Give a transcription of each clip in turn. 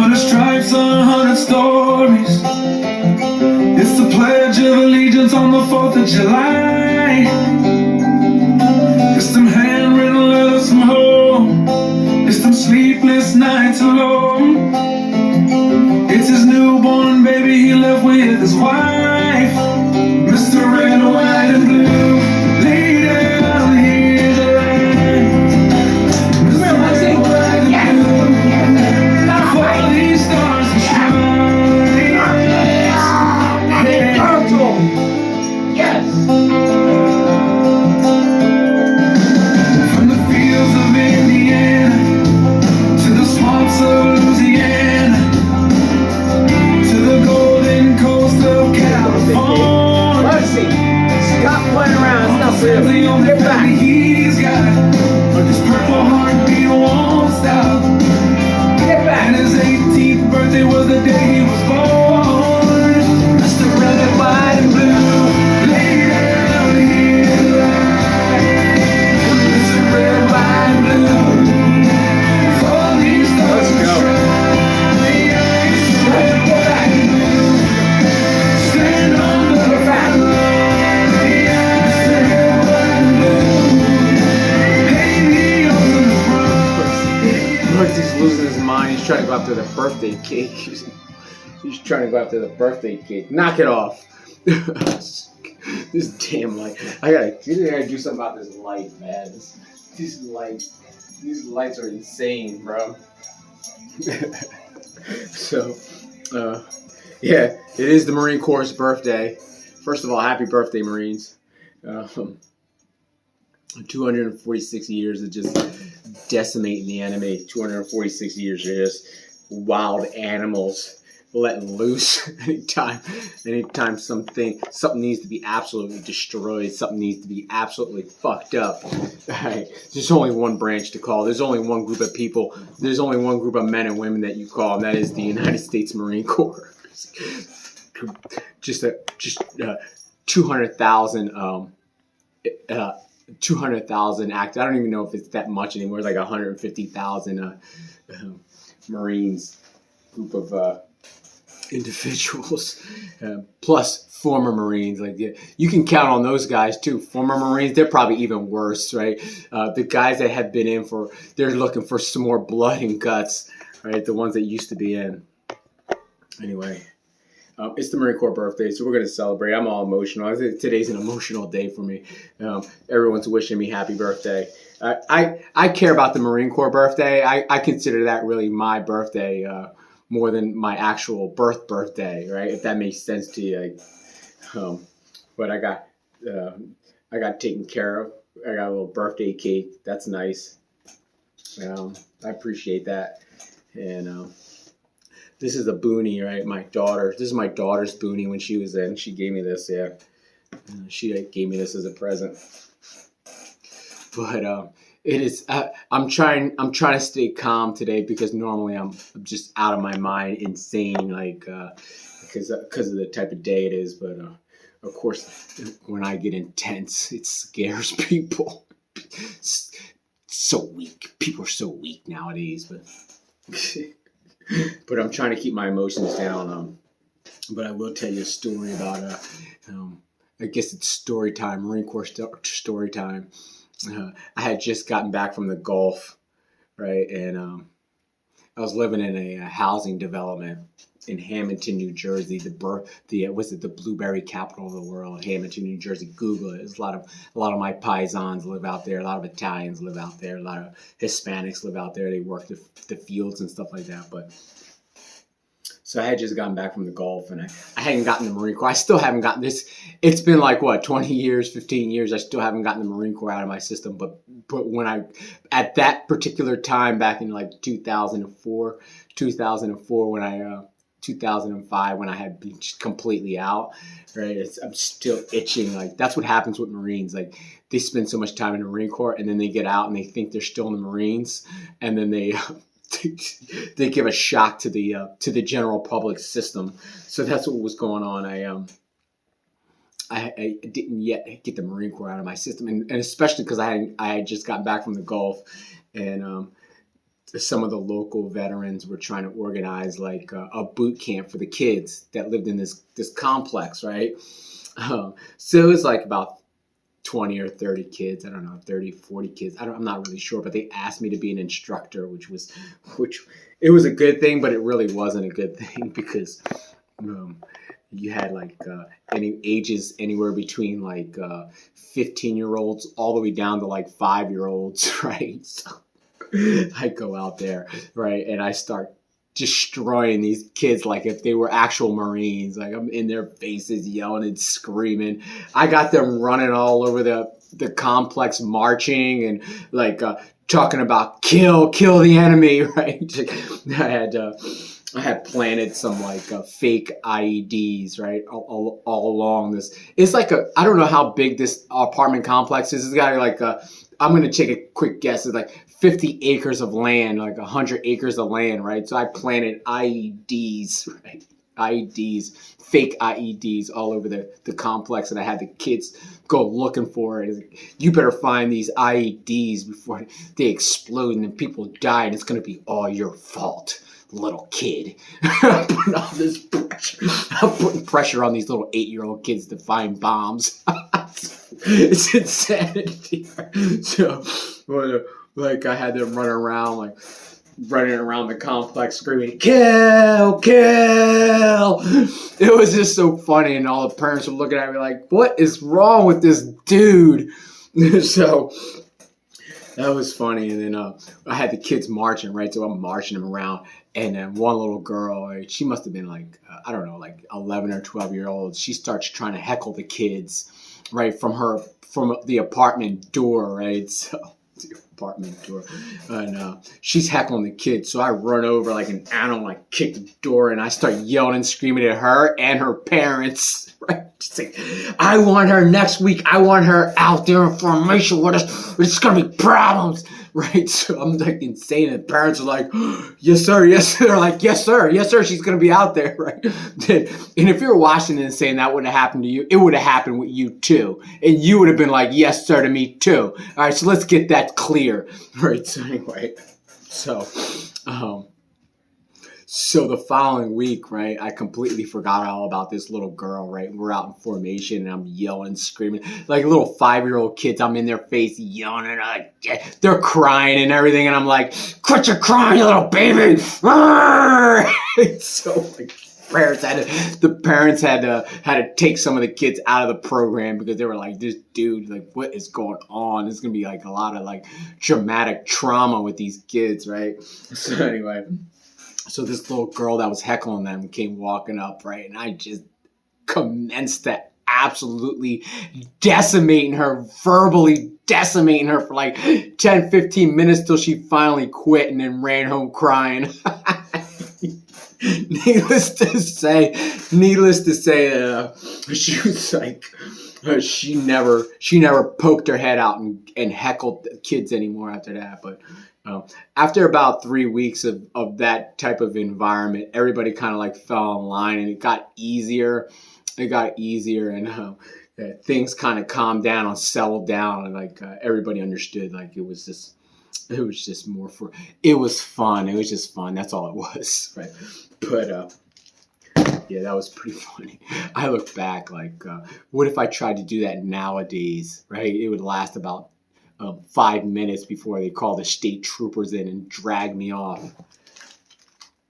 100 stripes on 100 stories. It's the Pledge of Allegiance on the 4th of July. It's them handwritten letters from home. It's them sleepless nights alone. It's his newborn baby he left with his wife. Mr. Red, White, and Blue, lay down, here's the line. Mr. Red, White, and Blue, for these stars to shine. Yes. From the fields of Indiana to the swamps of Louisiana to the golden coast of California. Mercy. Stop playing around. It's not real. The only Get back. family he's got, but his purple heartbeat won't stop. Get back. And his 18th birthday was the day he was born. Mr. Red, White, and Blue, lay down here light. Mr. Red, White, and Blue, for these stars to shine. Mr. Red, White, and Blue, stand on the line. Mr. Red, White, and Blue, baby on the front. Mercy's losing his mind. He's trying to go after the birthday cake. He's trying to go after the birthday cake. Knock it off. This damn light. I gotta do something about this light, man. These lights are insane, bro. So, yeah, it is the Marine Corps' birthday. First of all, happy birthday, Marines. 246 years of just decimating the enemy. 246 years of just wild animals letting loose. Anytime something needs to be absolutely destroyed, something needs to be absolutely fucked up. Right? There's only one branch to call. There's only one group of people. There's only one group of men and women that you call, and that is the United States Marine Corps. Just 200,000 200,000 active. I don't even know if it's that much anymore. It's like 150,000 Marines, group of individuals, plus former Marines. Like you can count on those guys too. Former Marines, they're probably even worse, right? The guys that have been in they're looking for some more blood and guts, right? The ones that used to be in. Anyway. It's the Marine Corps birthday, so we're going to celebrate. I'm all emotional. I think today's an emotional day for me. Everyone's wishing me happy birthday. I care about the Marine Corps birthday. I consider that really my birthday more than my actual birthday, right? If that makes sense to you. But I got taken care of. I got a little birthday cake. That's nice. I appreciate that. And this is a boonie, right? This is my daughter's boonie when she was in. She gave me this, yeah. She gave me this as a present. But it is. I'm trying to stay calm today because normally I'm just out of my mind, insane, like because of the type of day it is. But of course, when I get intense, it scares people. So weak. People are so weak nowadays, but. But I'm trying to keep my emotions down. But I will tell you a story about, I guess it's story time, Marine Corps story time. I had just gotten back from the Gulf, right? And I was living in a housing development in Hamilton, New Jersey. The blueberry capital of the world, Hamilton, New Jersey. Google it. There's a lot of my paisans live out there. A lot of Italians live out there. A lot of Hispanics live out there. They work the fields and stuff like that. But so I had just gotten back from the Gulf, and I hadn't gotten the Marine Corps. I still haven't gotten this. It's been like 20 years, 15 years. I still haven't gotten the Marine Corps out of my system. But when at that particular time back in like 2004, when 2005 when I had been completely out, right? I'm still itching. Like that's what happens with Marines. Like they spend so much time in the Marine Corps and then they get out and they think they're still in the Marines, and then they give a shock to the general public system. So that's what was going on. I didn't yet get the Marine Corps out of my system, and especially because I had just gotten back from the Gulf, and some of the local veterans were trying to organize like a boot camp for the kids that lived in this complex, right? So it was like about 20 or 30 kids. I don't know, 30, 40 kids. I'm not really sure, but they asked me to be an instructor, which it was a good thing, but it really wasn't a good thing because you had like any ages anywhere between like 15-year-olds all the way down to like 5-year-olds, right? So I go out there, right, and I start destroying these kids like if they were actual Marines. Like I'm in their faces yelling and screaming. I got them running all over the complex, marching and like talking about kill the enemy, right? I had planted some like fake IEDs, right, all along this. It's like I don't know how big this apartment complex is. It's got like I'm gonna take a quick guess. It's like 50 acres of land, like 100 acres of land, right? So I planted IEDs, right? IEDs, fake IEDs all over the complex, and I had the kids go looking for it. You better find these IEDs before they explode and then people die, and it's gonna be all your fault, little kid. I'm putting all this pressure. I'm putting pressure on these little 8-year-old kids to find bombs. It's insanity. So, like I had them running around the complex screaming, kill! It was just so funny, and all the parents were looking at me like, what is wrong with this dude? So that was funny. And then I had the kids marching, right? So I'm marching them around. And then one little girl, right, she must have been like, I don't know, like 11 or 12-year-old. She starts trying to heckle the kids, right, from the apartment door, right? So the apartment door. And she's heckling the kids. So I run over like an animal, like kick the door, and I start yelling and screaming at her and her parents, right? She's like, I want her next week. I want her out there in formation with us. It's going to be problems. Right, so I'm like insane, and the parents are like, yes sir, yes sir. They're like, yes sir, she's gonna be out there, right? And if you're Washington and saying that would have happened to you, it would have happened with you too, and you would have been like, yes sir to me too. All right, so let's get that clear, right? So anyway, so the following week, right, I completely forgot all about this little girl, right? We're out in formation, and I'm yelling, screaming, like little 5-year-old kids. I'm in their face yelling, and they're crying and everything, and I'm like, quit your crying, you little baby! So like, the parents had to take some of the kids out of the program because they were like, this dude, like, what is going on? There's gonna be like a lot of like traumatic trauma with these kids, right? So anyway. So this little girl that was heckling them came walking up, right? And I just commenced to absolutely verbally decimating her for like 10, 15 minutes till she finally quit and then ran home crying. Needless to say, she was like, she never poked her head out and heckled the kids anymore after that. But after about 3 weeks of that type of environment, everybody kind of like fell in line, and it got easier. And things kind of calmed down and settled down, and like everybody understood, like it was just fun. It was just fun. That's all it was, right? But yeah, that was pretty funny. I look back like, what if I tried to do that nowadays, right? It would last about 5 minutes before they call the state troopers in and drag me off.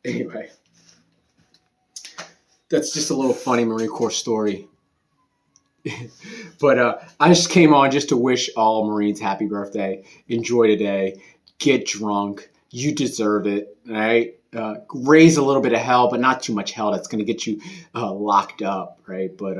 Anyway, that's just a little funny Marine Corps story. But I just came on just to wish all Marines happy birthday. Enjoy today. Get drunk. You deserve it, right? Raise a little bit of hell, but not too much hell that's going to get you locked up, right? But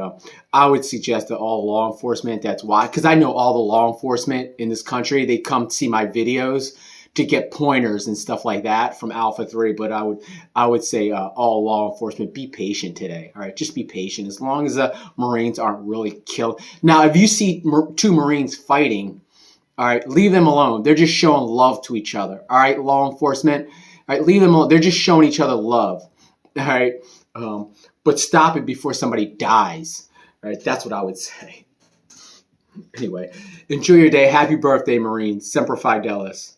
I would suggest that all law enforcement, that's why, because I know all the law enforcement in this country, they come see my videos to get pointers and stuff like that from Alpha 3. But I would say all law enforcement, be patient today, all right? Just be patient. As long as the Marines aren't really killed. Now, if you see two Marines fighting, all right, leave them alone. They're just showing love to each other, all right, law enforcement. All right, leave them alone. They're just showing each other love. All right. But stop it before somebody dies. All right. That's what I would say. Anyway, enjoy your day. Happy birthday, Marines. Semper Fidelis.